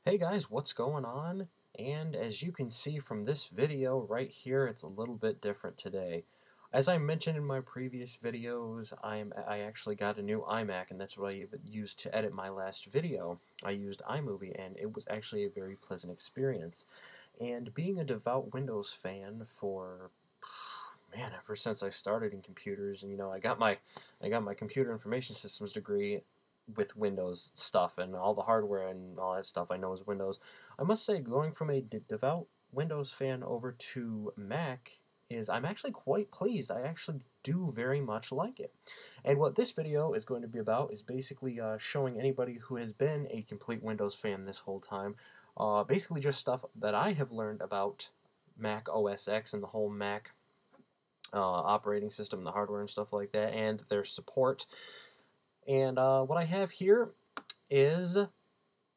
Hey guys, what's going on? And as you can see from this video right here, it's a little bit different today. As I mentioned in my previous videos, I actually got a new iMac, and that's what I used to edit my last video. I used iMovie, and it was actually a very pleasant experience. And being a devout Windows fan for man, ever since I started in computers, and I got my computer information systems degree with Windows stuff and all the hardware and all that stuff I know is Windows. I must say, going from a devout Windows fan over to Mac I'm actually quite pleased. I actually do very much like it. And what this video is going to be about is basically showing anybody who has been a complete Windows fan this whole time, basically just stuff that I have learned about Mac OS X and the whole Mac operating system, the hardware and stuff like that, and their support. And what I have here is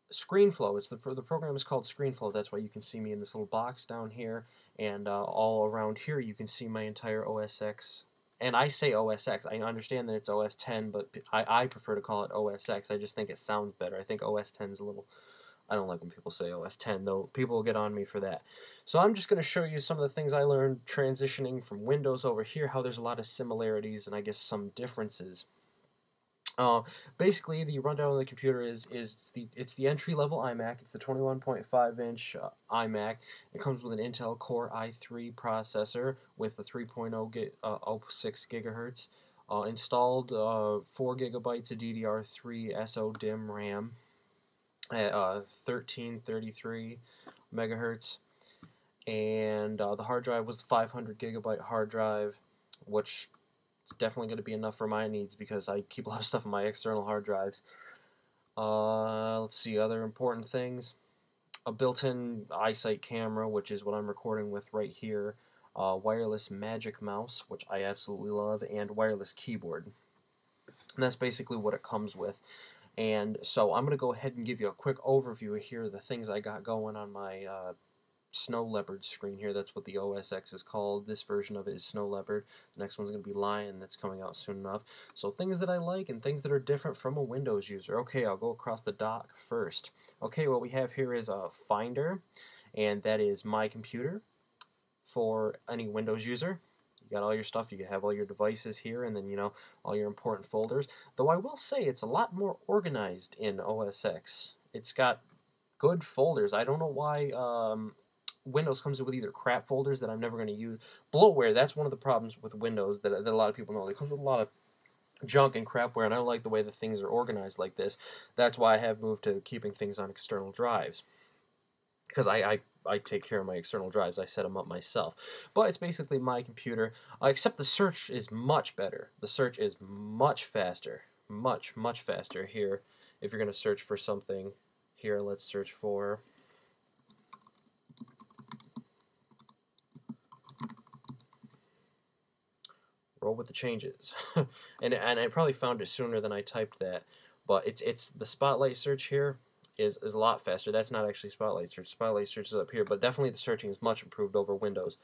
ScreenFlow. The program is called ScreenFlow. That's why you can see me in this little box down here, and all around here you can see my entire OS X. And I say OS X. I understand that it's OS 10, but I prefer to call it OS X. I just think it sounds better. I think OS 10 is a little... I don't like when people say OS 10, though. People will get on me for that. So I'm just going to show you some of the things I learned transitioning from Windows over here, how there's a lot of similarities and I guess some differences. Basically, the rundown on the computer is it's the entry-level iMac. It's the 21.5-inch iMac. It comes with an Intel Core i3 processor with a 3.06 gigahertz. Installed 4 gigabytes of DDR3 SO-DIMM RAM at 1333 megahertz, and the hard drive was 500 gigabyte hard drive, which is definitely going to be enough for my needs because I keep a lot of stuff on my external hard drives. Let's see, other important things: a built-in iSight camera, which is what I'm recording with right here, wireless Magic Mouse, which I absolutely love, and wireless keyboard. And that's basically what it comes with. And so I'm going to go ahead and give you a quick overview here of the things I got going on my Snow Leopard screen here. That's what the OS X is called. This version of it is Snow Leopard. The next one's going to be Lion. That's coming out soon enough. So things that I like and things that are different from a Windows user. Okay, I'll go across the dock first. Okay, what we have here is a Finder, and that is My Computer for any Windows user. You got all your stuff, you have all your devices here, and then, all your important folders. Though I will say it's a lot more organized in OS X. It's got good folders. I don't know why Windows comes with either crap folders that I'm never going to use. Bloatware, that's one of the problems with Windows that a lot of people know. It comes with a lot of junk and crapware, and I don't like the way that things are organized like this. That's why I have moved to keeping things on external drives, because I take care of my external drives. I set them up myself. But it's basically My Computer, except the search is much better. The search is much faster. Much, much faster here. If you're going to search for something, here, let's search for... Roll with the changes. and I probably found it sooner than I typed that. But it's the Spotlight search here is a lot faster. That's not actually Spotlight search. Spotlight search is up here, but definitely the searching is much improved over Windows.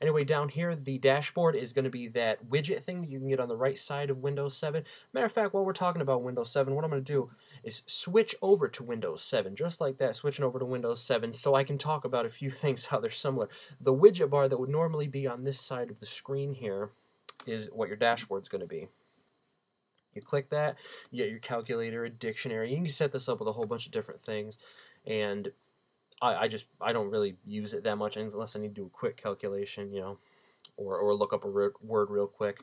Anyway, down here, the dashboard is going to be that widget thing that you can get on the right side of Windows 7. Matter of fact, while we're talking about Windows 7, what I'm going to do is switch over to Windows 7, just like that, switching over to Windows 7, so I can talk about a few things, how they're similar. The widget bar that would normally be on this side of the screen here is what your dashboard's going to be. You click that, you get your calculator, a dictionary. You can set this up with a whole bunch of different things, and I don't really use it that much unless I need to do a quick calculation, or look up a word real quick.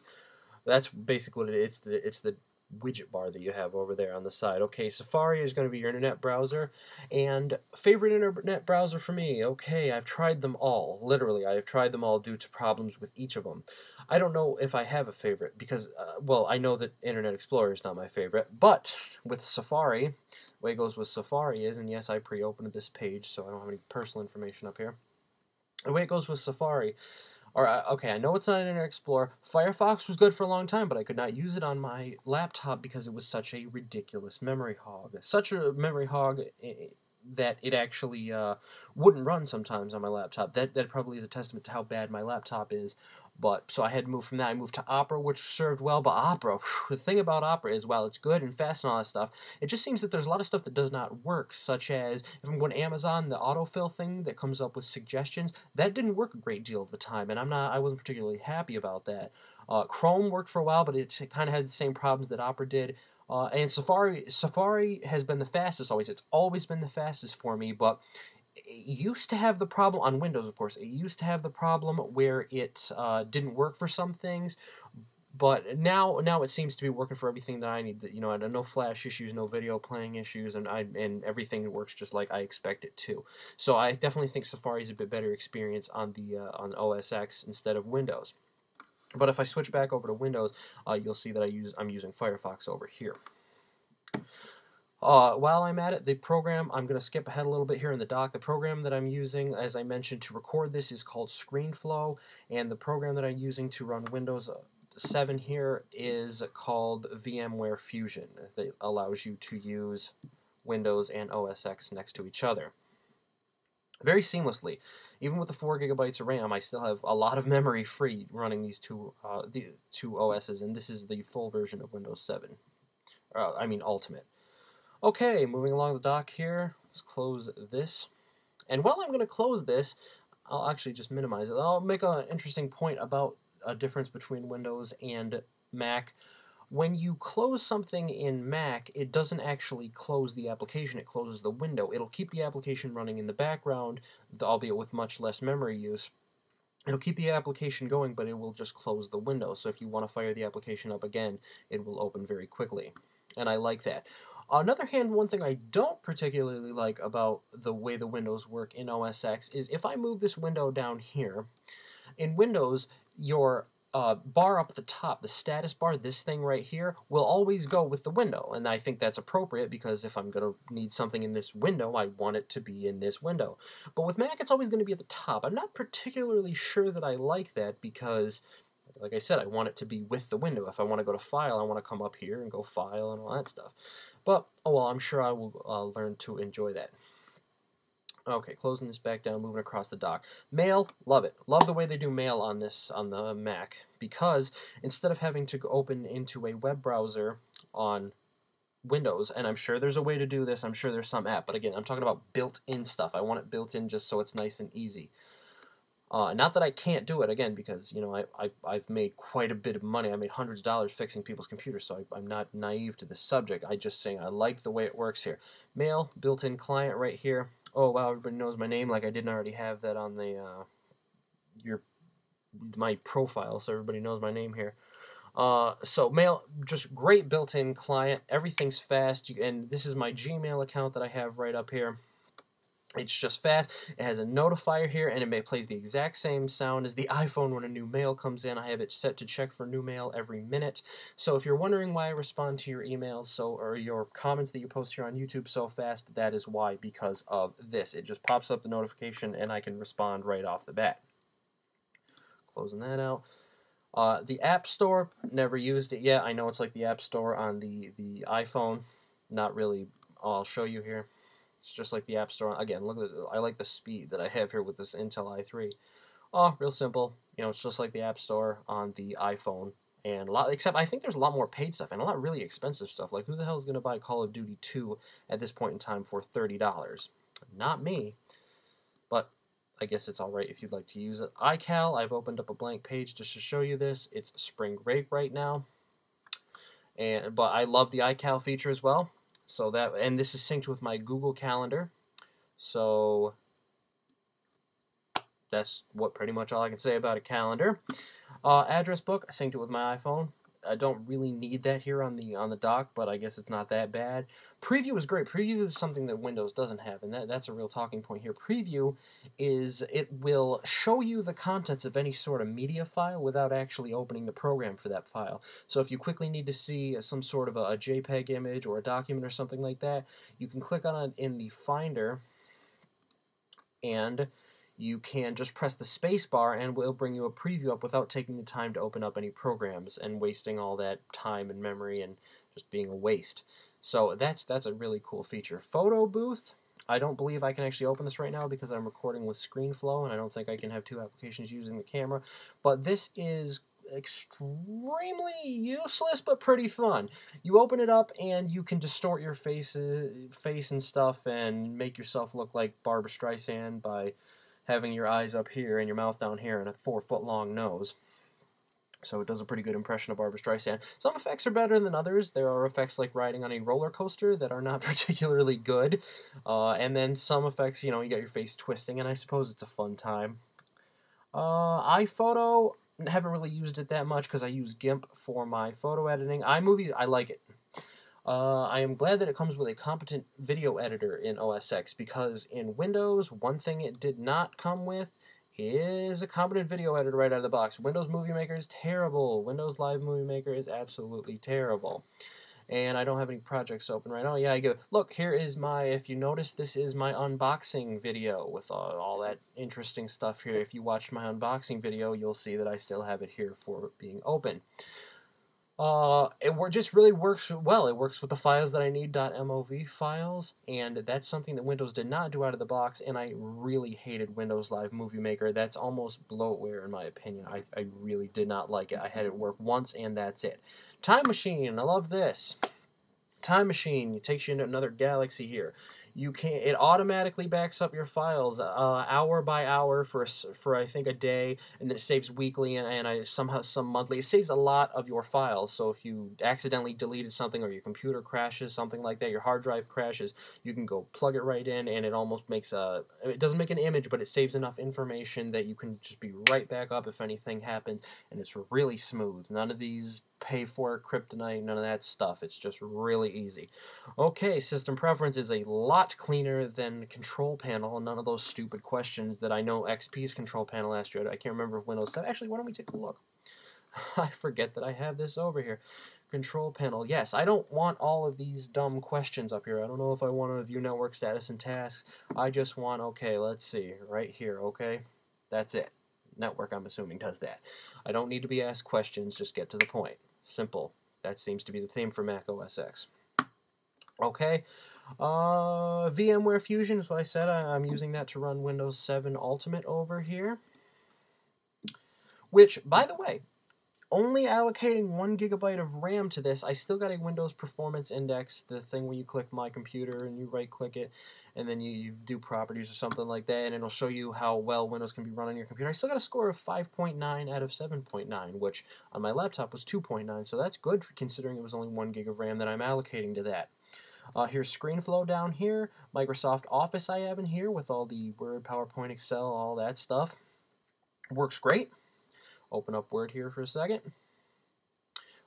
That's basically what it is. It's the widget bar that you have over there on the side. Okay, Safari is going to be your internet browser, and favorite internet browser for me. Okay, I've tried them all. Literally, I have tried them all due to problems with each of them. I don't know if I have a favorite because, well, I know that Internet Explorer is not my favorite, but with Safari, the way it goes with Safari is, and yes, I pre-opened this page, so I don't have any personal information up here. The way it goes with Safari, okay, I know it's not Internet Explorer. Firefox was good for a long time, but I could not use it on my laptop because it was such a ridiculous memory hog. Such a memory hog that it actually wouldn't run sometimes on my laptop. That probably is a testament to how bad my laptop is. But so I had to move from that. I moved to Opera, which served well. But Opera, the thing about Opera is, while it's good and fast and all that stuff, it just seems that there's a lot of stuff that does not work. Such as if I'm going to Amazon, the autofill thing that comes up with suggestions, that didn't work a great deal of the time, and I wasn't particularly happy about that. Chrome worked for a while, but it kind of had the same problems that Opera did. And Safari has been the fastest always. It's always been the fastest for me, but it used to have the problem on Windows, of course. It used to have the problem where it didn't work for some things, but now it seems to be working for everything that I need. You know, I had no flash issues, no video playing issues, and everything works just like I expect it to. So I definitely think Safari is a bit better experience on the on OS X instead of Windows. But if I switch back over to Windows, you'll see that I'm using Firefox over here. While I'm at it, the program, I'm going to skip ahead a little bit here in the dock. The program that I'm using, as I mentioned, to record this is called ScreenFlow, and the program that I'm using to run Windows 7 here is called VMware Fusion. That allows you to use Windows and OS X next to each other very seamlessly. Even with the 4 gigabytes of RAM, I still have a lot of memory free running these the two OSs, and this is the full version of Windows 7. I mean Ultimate. Okay, moving along the dock here, let's close this. And while I'm going to close this, I'll actually just minimize it. I'll make an interesting point about a difference between Windows and Mac. When you close something in Mac, it doesn't actually close the application, it closes the window. It'll keep the application running in the background, albeit with much less memory use. It'll keep the application going, but it will just close the window. So if you want to fire the application up again, it will open very quickly. And I like that. On the other hand, one thing I don't particularly like about the way the windows work in OS X is if I move this window down here, in Windows, your bar up at the top, the status bar, this thing right here, will always go with the window. And I think that's appropriate because if I'm going to need something in this window, I want it to be in this window. But with Mac, it's always going to be at the top. I'm not particularly sure that I like that because, like I said, I want it to be with the window. If I want to go to File, I want to come up here and go File and all that stuff. But, oh well, I'm sure I will learn to enjoy that. Okay, closing this back down, moving across the dock. Mail, love it. Love the way they do Mail on the Mac, because instead of having to open into a web browser on Windows, and I'm sure there's a way to do this, I'm sure there's some app, but again, I'm talking about built-in stuff. I want it built in just so it's nice and easy. Not that I can't do it, again, because, you know, I've made quite a bit of money. I made hundreds of dollars fixing people's computers, so I'm not naive to this subject. I just saying I like the way it works here. Mail, built-in client right here. Oh, wow, everybody knows my name, like I didn't already have that on the my profile, so everybody knows my name here. So Mail, just great built-in client. Everything's fast, and this is my Gmail account that I have right up here. It's just fast. It has a notifier here, and it plays the exact same sound as the iPhone when a new mail comes in. I have it set to check for new mail every minute. So if you're wondering why I respond to your emails or your comments that you post here on YouTube so fast, that is why, because of this. It just pops up the notification, and I can respond right off the bat. Closing that out. The App Store, never used it yet. I know it's like the App Store on the iPhone. Not really. I'll show you here. It's just like the App Store. Again, look at I like the speed that I have here with this Intel i3. Oh, real simple. You know, it's just like the App Store on the iPhone. And except I think there's a lot more paid stuff and a lot really expensive stuff. Like, who the hell is going to buy Call of Duty 2 at this point in time for $30? Not me. But I guess it's alright if you'd like to use it. iCal, I've opened up a blank page just to show you this. It's spring break right now. But I love the iCal feature as well. So and this is synced with my Google Calendar. So that's pretty much all I can say about a calendar. Address book, I synced it with my iPhone. I don't really need that here on the dock, but I guess it's not that bad. Preview is great. Preview is something that Windows doesn't have, and that's a real talking point here. Preview is it will show you the contents of any sort of media file without actually opening the program for that file. So if you quickly need to see some sort of a JPEG image or a document or something like that, you can click on it in the Finder, and you can just press the space bar and it'll bring you a preview up without taking the time to open up any programs and wasting all that time and memory and just being a waste. So that's a really cool feature. Photo booth, I don't believe I can actually open this right now because I'm recording with ScreenFlow, and I don't think I can have two applications using the camera. But this is extremely useless but pretty fun. You open it up and you can distort your face and stuff and make yourself look like Barbra Streisand by having your eyes up here and your mouth down here and a 4-foot long nose. So it does a pretty good impression of Barbra Streisand. Some effects are better than others. There are effects like riding on a roller coaster that are not particularly good. And then some effects, you know, you got your face twisting, and I suppose it's a fun time. iPhoto, haven't really used it that much because I use GIMP for my photo editing. iMovie, I like it. I am glad that it comes with a competent video editor in OS X, because in Windows, one thing it did not come with is a competent video editor right out of the box. Windows Movie Maker is terrible. Windows Live Movie Maker is absolutely terrible. And I don't have any projects open right now. Yeah, I go, look, here is my, if you notice, this is my unboxing video with all that interesting stuff here. If you watched my unboxing video, you'll see that I still have it here for being open. It just really works well. It works with the files that I need, .mov files, and that's something that Windows did not do out of the box, and I really hated Windows Live Movie Maker. That's almost bloatware in my opinion. I really did not like it. I had it work once, and that's it. Time Machine, I love this. Time Machine, it takes you into another galaxy here. It automatically backs up your files hour by hour for I think a day, and then it saves weekly and somehow some monthly. It saves a lot of your files. So if you accidentally deleted something, or your computer crashes, something like that, your hard drive crashes, you can go plug it right in, and it almost makes it doesn't make an image, but it saves enough information that you can just be right back up if anything happens, and it's really smooth. None of these pay for it, kryptonite, none of that stuff. It's just really easy. Okay, system preference is a lot cleaner than control panel, and none of those stupid questions that I know XP's control panel asked you. I can't remember if Windows 7. Actually, why don't we take a look? I forget that I have this over here. Control panel. Yes, I don't want all of these dumb questions up here. I don't know if I want to view network status and tasks. I just want, okay, let's see, right here, okay? That's it. Network, I'm assuming, does that. I don't need to be asked questions, just get to the point. Simple. That seems to be the theme for Mac OS X. Okay. VMware Fusion is what I said. I'm using that to run Windows 7 Ultimate over here. Which, by the way, only allocating 1 GB of RAM to this, I still got a Windows Performance Index, the thing where you click My Computer and you right-click it, and then you do properties or something like that, and it'll show you how well Windows can be run on your computer. I still got a score of 5.9 out of 7.9, which on my laptop was 2.9, so that's good considering it was only 1 gig of RAM that I'm allocating to that. Here's ScreenFlow down here, Microsoft Office I have in here with all the Word, PowerPoint, Excel, all that stuff. Works great. Open up Word here for a second.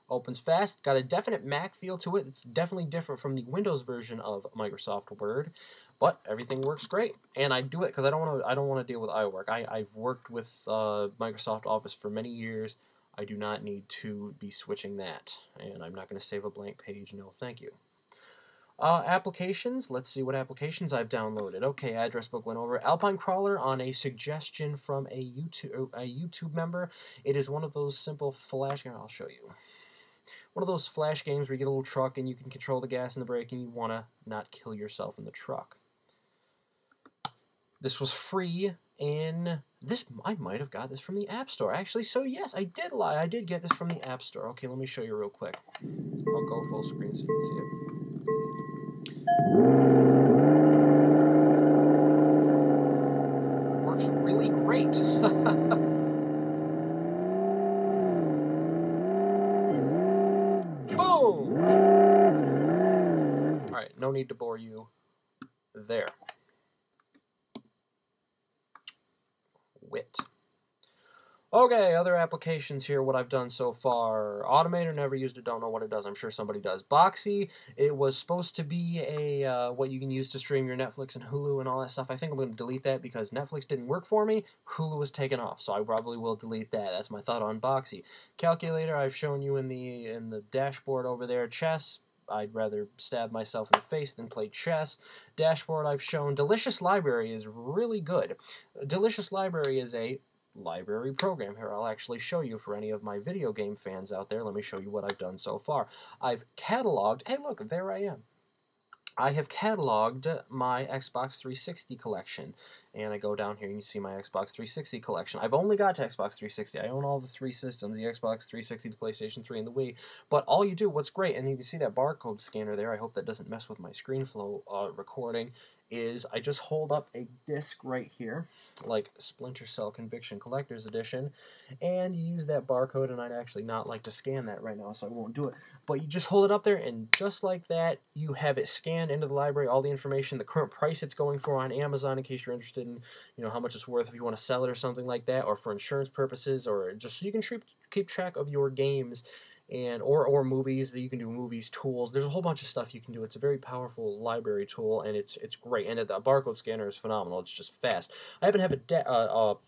Opens fast. Got a definite Mac feel to it. It's definitely different from the Windows version of Microsoft Word, but everything works great. And I do it because I don't want to deal with iWork. I've worked with Microsoft Office for many years. I do not need to be switching that, and I'm not going to save a blank page. No, thank you. Applications. Let's see what applications I've downloaded. Okay, address book went over. Alpine Crawler on a suggestion from a YouTube member. It is one of those simple flash games. I'll show you. One of those flash games where you get a little truck and you can control the gas and the brake and you want to not kill yourself in the truck. This was free in this. I might have got this from the App Store. Actually, so yes, I did lie. I did get this from the App Store. Okay, let me show you real quick. I'll go full screen so you can see it. Works really great. Boom! Alright, no need to bore you there. Wit. Okay, other applications here, what I've done so far. Automator, never used it, don't know what it does. I'm sure somebody does. Boxy, it was supposed to be a what you can use to stream your Netflix and Hulu and all that stuff. I think I'm going to delete that because Netflix didn't work for me. Hulu was taken off, so I probably will delete that. That's my thought on Boxy. Calculator, I've shown you in the dashboard over there. Chess, I'd rather stab myself in the face than play chess. Dashboard, I've shown. Delicious Library is really good. Delicious Library is a library program. Here, I'll actually show you for any of my video game fans out there. Let me show you what I've done so far. I've cataloged, hey look, there I am. I have cataloged my Xbox 360 collection, and I go down here and you see my Xbox 360 collection. I've only got to Xbox 360. I own all the three systems, the Xbox 360, the PlayStation 3, and the Wii. But all you do, what's great, and you can see that barcode scanner there, I hope that doesn't mess with my ScreenFlow recording, is I just hold up a disc right here, like Splinter Cell Conviction Collector's Edition, and you use that barcode, and I'd actually not like to scan that right now, so I won't do it. But you just hold it up there, and just like that, you have it scanned into the library, all the information, the current price it's going for on Amazon, in case you're interested in, how much it's worth if you want to sell it or something like that, or for insurance purposes, or just so you can keep track of your games and or movies. That you can do movies, tools. There's a whole bunch of stuff you can do. It's a very powerful library tool, and it's great. And the barcode scanner is phenomenal. It's just fast. I happen to have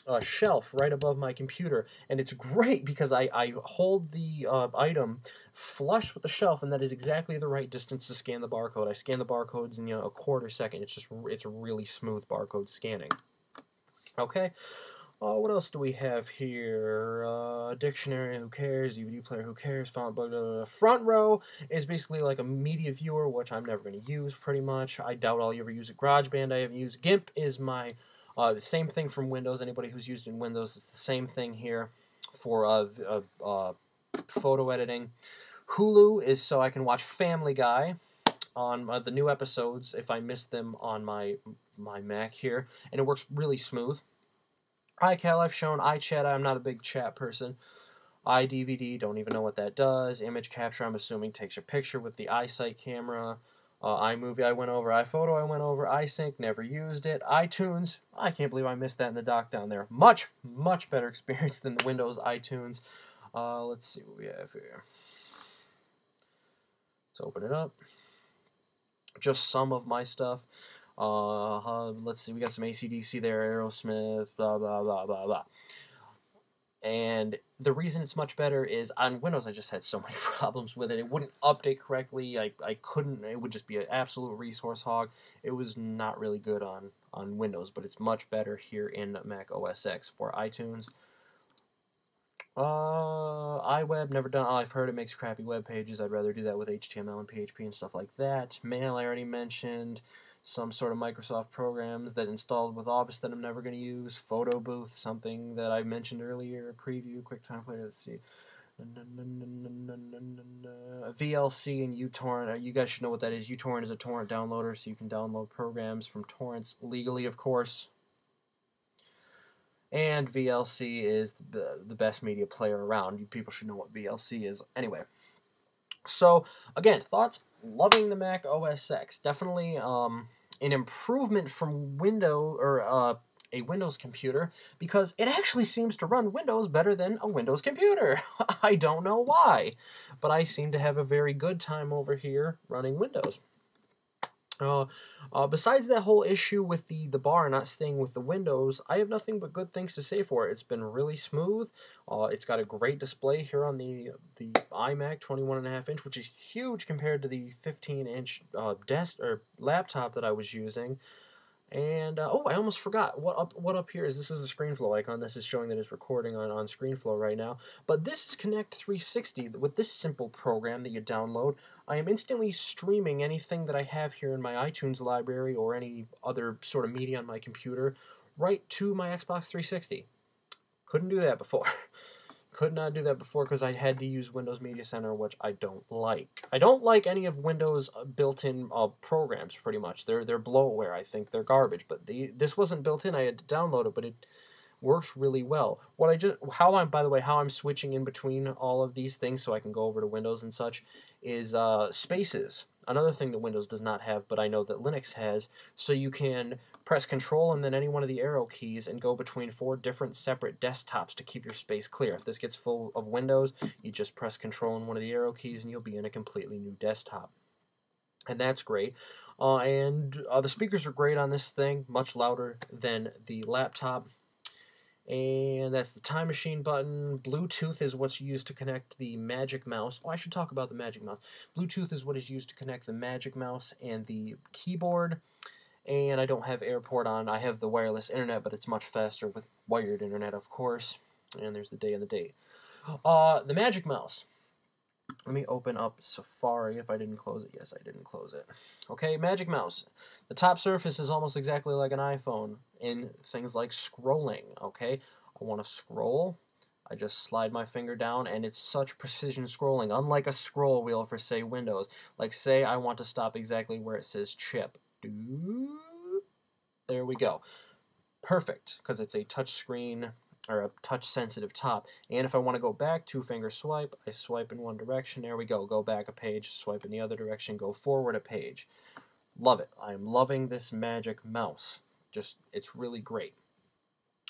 a shelf right above my computer, and it's great because I hold the item flush with the shelf, and that is exactly the right distance to scan the barcode. I scan the barcodes in a quarter second. It's really smooth barcode scanning. Okay. What else do we have here? Dictionary, who cares? DVD player, who cares? Font, blah, blah, blah. Front row is basically like a media viewer, which I'm never going to use pretty much. I doubt I'll ever use a GarageBand. I haven't used. GIMP is my the same thing from Windows. Anybody who's used in Windows, it's the same thing here for photo editing. Hulu is so I can watch Family Guy on the new episodes if I miss them on my Mac here, and it works really smooth. iCal I've shown, iChat I'm not a big chat person. iDVD, don't even know what that does. Image capture, I'm assuming takes your picture with the iSight camera. iMovie I went over, iPhoto I went over, iSync, never used it. iTunes, I can't believe I missed that in the dock down there. Much, much better experience than the Windows iTunes. Let's see what we have here. Let's open it up. Just some of my stuff. Let's see, we got some AC/DC there, Aerosmith, blah, blah, blah, blah, blah. And the reason it's much better is on Windows I just had so many problems with it. It wouldn't update correctly. I couldn't, it would just be an absolute resource hog. It was not really good on Windows, but it's much better here in Mac OS X. For iTunes, iWeb, never done. I've heard it makes crappy web pages. I'd rather do that with HTML and PHP and stuff like that. Mail I already mentioned. Some sort of Microsoft programs that installed with Office that I'm never going to use. Photo Booth, something that I mentioned earlier. Preview, QuickTime Player. Let's see. VLC and uTorrent. You guys should know what that is. uTorrent is a torrent downloader, so you can download programs from torrents legally, of course. And VLC is the best media player around. You people should know what VLC is. Anyway. So, again, thoughts? Loving the Mac OS X. Definitely an improvement from a Windows computer, because it actually seems to run Windows better than a Windows computer. I don't know why, but I seem to have a very good time over here running Windows. Besides that whole issue with the bar not staying with the Windows, I have nothing but good things to say for it. It's been really smooth. It's got a great display here on the iMac 21.5 inch, which is huge compared to the 15-inch desk or laptop that I was using. And oh, I almost forgot what up here is. This is the ScreenFlow icon. This is showing that it's recording on ScreenFlow right now. But this is Connect 360. With this simple program that you download, I am instantly streaming anything that I have here in my iTunes library or any other sort of media on my computer right to my Xbox 360. Couldn't do that before. Could not do that before because I had to use Windows Media Center, which I don't like. I don't like any of Windows built-in programs, pretty much. They're bloatware. I think they're garbage. But this wasn't built in. I had to download it, but it works really well. How I'm switching in between all of these things so I can go over to Windows and such is spaces. Another thing that Windows does not have, but I know that Linux has, so you can press Control and then any one of the arrow keys and go between 4 different separate desktops to keep your space clear. If this gets full of Windows, you just press Control and one of the arrow keys and you'll be in a completely new desktop. And that's great. The speakers are great on this thing, much louder than the laptop. And that's the time machine button. Bluetooth is what's used to connect the Magic Mouse. Oh, I should talk about the Magic Mouse. Bluetooth is what is used to connect the Magic Mouse and the keyboard. And I don't have AirPort on. I have the wireless internet, but it's much faster with wired internet, of course. And there's the day and the date. The Magic Mouse. Let me open up Safari if I didn't close it. Yes, I didn't close it. Okay, Magic Mouse. The top surface is almost exactly like an iPhone in things like scrolling, okay? I want to scroll. I just slide my finger down, and it's such precision scrolling, unlike a scroll wheel for, say, Windows. Like, say I want to stop exactly where it says chip. There we go. Perfect, because it's a touch screen or a touch sensitive top. And if I want to go back, 2-finger swipe, I swipe in one direction, there we go. Go back a page, swipe in the other direction, go forward a page. Love it. I'm loving this Magic Mouse. Just, it's really great.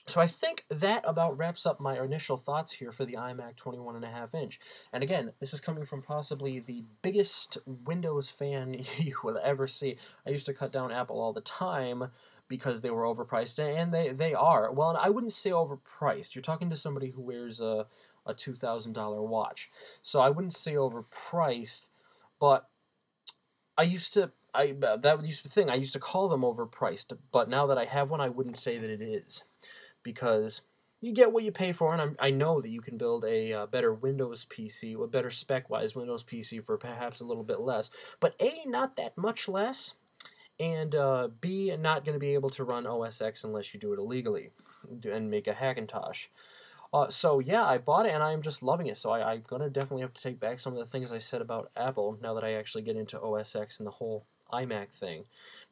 So I think that about wraps up my initial thoughts here for the iMac 21.5 inch. And again, this is coming from possibly the biggest Windows fan you will ever see. I used to cut down Apple all the time because they were overpriced, and they are. Well, I wouldn't say overpriced. You're talking to somebody who wears a $2,000 watch. So I wouldn't say overpriced, but that used to be the thing. I used to call them overpriced, but now that I have one, I wouldn't say that it is, because you get what you pay for, and I know that you can build a better Windows PC, a better spec-wise Windows PC for perhaps a little bit less, but A, not that much less, and B, not going to be able to run OS X unless you do it illegally and make a Hackintosh. So yeah, I bought it, and I'm just loving it, so I'm going to definitely have to take back some of the things I said about Apple now that I actually get into OS X and the whole iMac thing,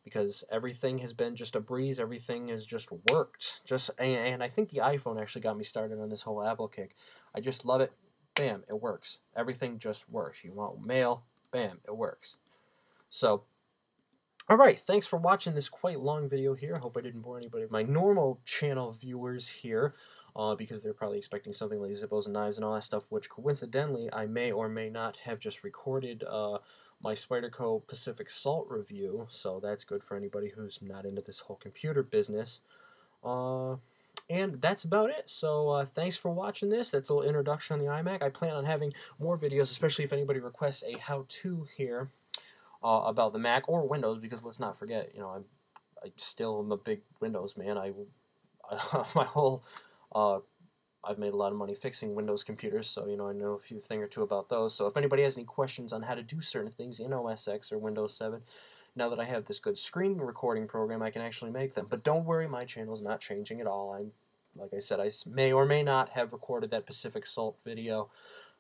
because everything has been just a breeze. Everything has just worked. And I think the iPhone actually got me started on this whole Apple kick. I just love it. Bam, it works. Everything just works. You want mail, bam, it works. So, all right, thanks for watching this quite long video here. I hope I didn't bore anybody of my normal channel viewers here, because they're probably expecting something like Zippos and knives and all that stuff, which coincidentally I may or may not have just recorded my Spyderco Pacific Salt review, so that's good for anybody who's not into this whole computer business. And that's about it. So thanks for watching this. That's a little introduction on the iMac. I plan on having more videos, especially if anybody requests a how-to here about the Mac or Windows, because let's not forget, you know, I still am a big Windows man. My whole I've made a lot of money fixing Windows computers, so, you know, I know a thing or two about those. So if anybody has any questions on how to do certain things in OS X or Windows 7, now that I have this good screen recording program, I can actually make them. But don't worry, my channel's not changing at all. Like I said, I may or may not have recorded that Pacific Salt video.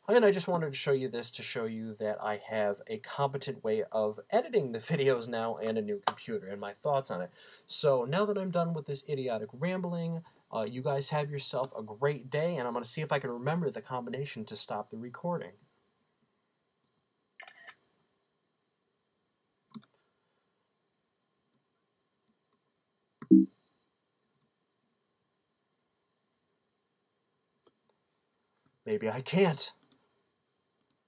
And I just wanted to show you this to show you that I have a competent way of editing the videos now and a new computer and my thoughts on it. So now that I'm done with this idiotic rambling, you guys have yourself a great day, and I'm going to see if I can remember the combination to stop the recording. Maybe I can't.